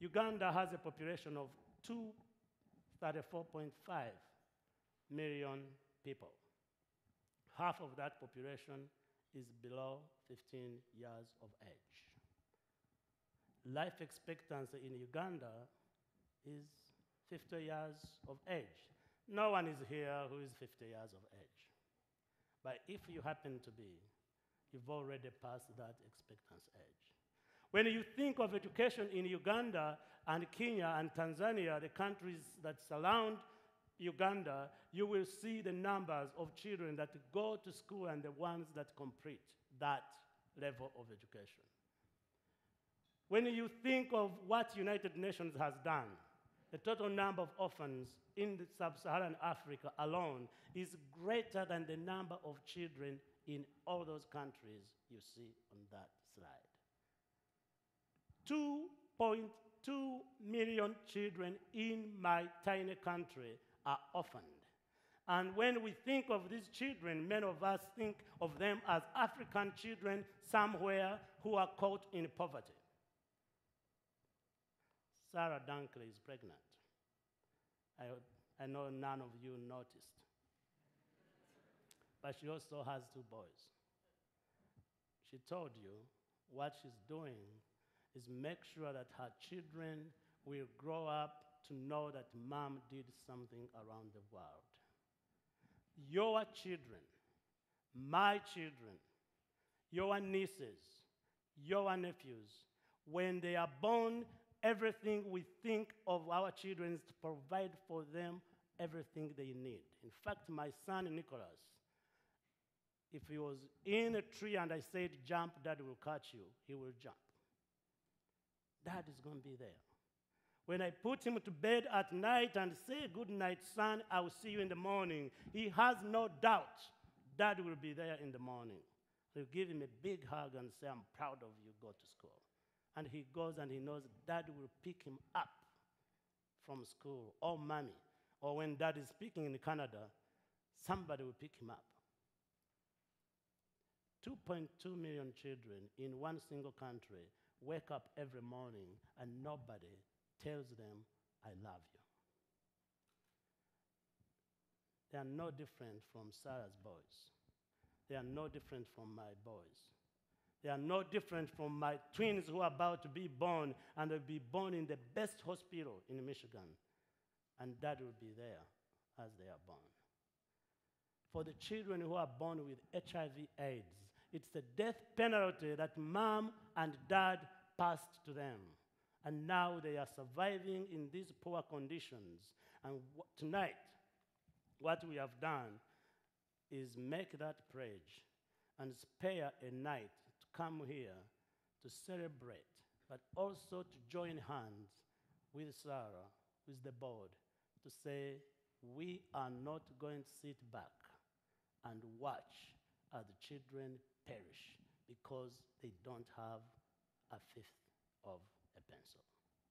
Uganda has a population of 234.5 million people. Half of that population is below 15 years of age. Life expectancy in Uganda is 50 years of age. No one is here who is 50 years of age. But if you happen to be, you've already passed that expectancy age. When you think of education in Uganda and Kenya and Tanzania, the countries that surround Uganda, you will see the numbers of children that go to school and the ones that complete that level of education. When you think of what United Nations has done, the total number of orphans in sub-Saharan Africa alone is greater than the number of children in all those countries you see on that slide. 2.2 million children in my tiny country are orphaned. And when we think of these children, many of us think of them as African children somewhere who are caught in poverty. Sarah Dunkley is pregnant. I know none of you noticed. But she also has 2 boys. She told you what she's doing is make sure that her children will grow up to know that mom did something around the world. Your children, my children, your nieces, your nephews, when they are born, everything we think of our children is to provide for them everything they need. In fact, my son Nicholas, if he was in a tree and I said, jump, Dad will catch you, he will jump. Dad is going to be there. When I put him to bed at night and say, good night, son, I will see you in the morning, he has no doubt Dad will be there in the morning. He'll give him a big hug and say, I'm proud of you, go to school. And he goes and he knows Dad will pick him up from school, or mommy. Or when Dad is speaking in Canada, somebody will pick him up. 2.2 million children in one single country wake up every morning and nobody tells them, I love you. They are no different from Sarah's boys. They are no different from my boys. They are no different from my twins who are about to be born, and they'll be born in the best hospital in Michigan. And Dad will be there as they are born. For the children who are born with HIV/AIDS, it's the death penalty that mom and dad passed to them. And now they are surviving in these poor conditions. And tonight, what we have done is make that pledge and spare a night to come here to celebrate, but also to join hands with Sarah, with the board, to say we are not going to sit back and watch as the children perish because they don't have a fifth of a pencil.